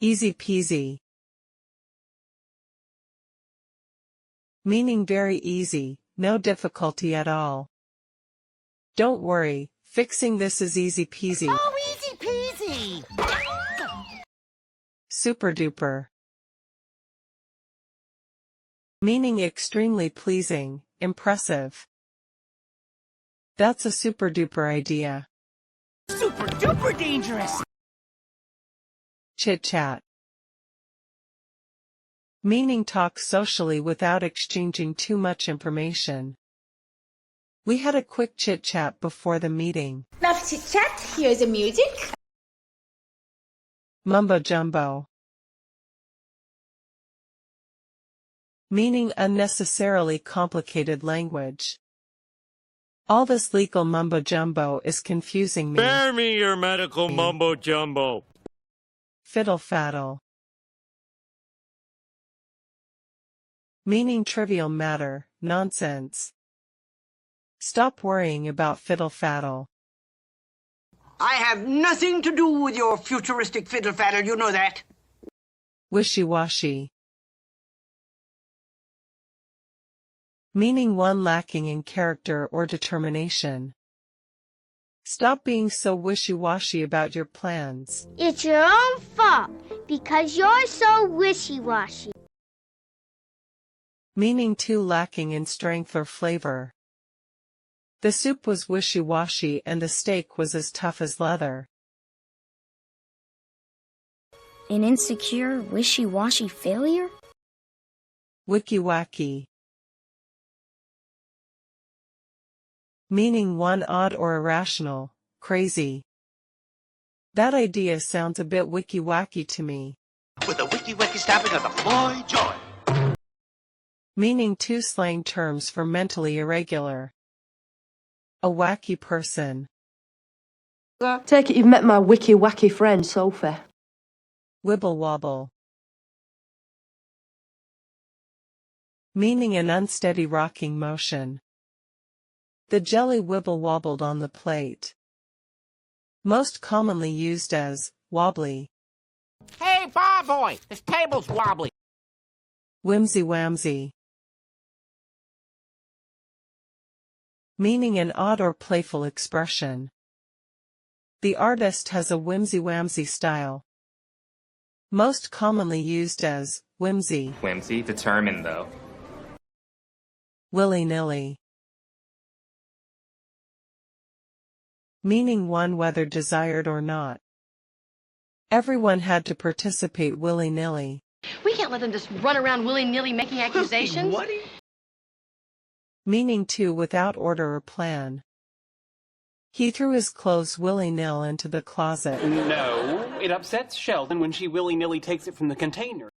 Easy peasy. Meaning very easy, no difficulty at all. Don't worry, fixing this is easy peasy. Oh, easy peasy! Super duper. Meaning extremely pleasing, impressive. That's a super duper idea. Super duper dangerous! Chit chat. Meaning talk socially without exchanging too much information. We had a quick chit chat before the meeting. Enough chit chat, here's the music. Mumbo jumbo. Meaning unnecessarily complicated language. All this legal mumbo jumbo is confusing me. Spare me your medical mumbo jumbo. Fiddle faddle. Meaning trivial matter, nonsense. Stop worrying about fiddle faddle. I have nothing to do with your futuristic fiddle faddle, you know that. Wishy-washy. Meaning one lacking in character or determination. Stop being so wishy-washy about your plans. It's your own fault, because you're so wishy-washy. Meaning too lacking in strength or flavor. The soup was wishy-washy and the steak was as tough as leather. An insecure, wishy-washy failure? Wiki-wacky. Meaning one odd or irrational, crazy. That idea sounds a bit wiki-wacky to me. With a wiki-wacky stabbing of the boy joy. Meaning two slang terms for mentally irregular. A wacky person. Take it you've met my wiki-wacky friend, Sophie. Wibble wobble. Meaning an unsteady rocking motion. The jelly wibble wobbled on the plate. Most commonly used as wobbly. Hey, bar boy, this table's wobbly. Whimsy whamsy. Meaning an odd or playful expression. The artist has a whimsy-whamsy style. Most commonly used as whimsy. Whimsy, determined though. Willy-nilly. Meaning one whether desired or not. Everyone had to participate willy-nilly. We can't let them just run around willy-nilly making accusations. What? Meaning two without order or plan. He threw his clothes willy-nilly into the closet. No, it upsets Sheldon when she willy-nilly takes it from the container.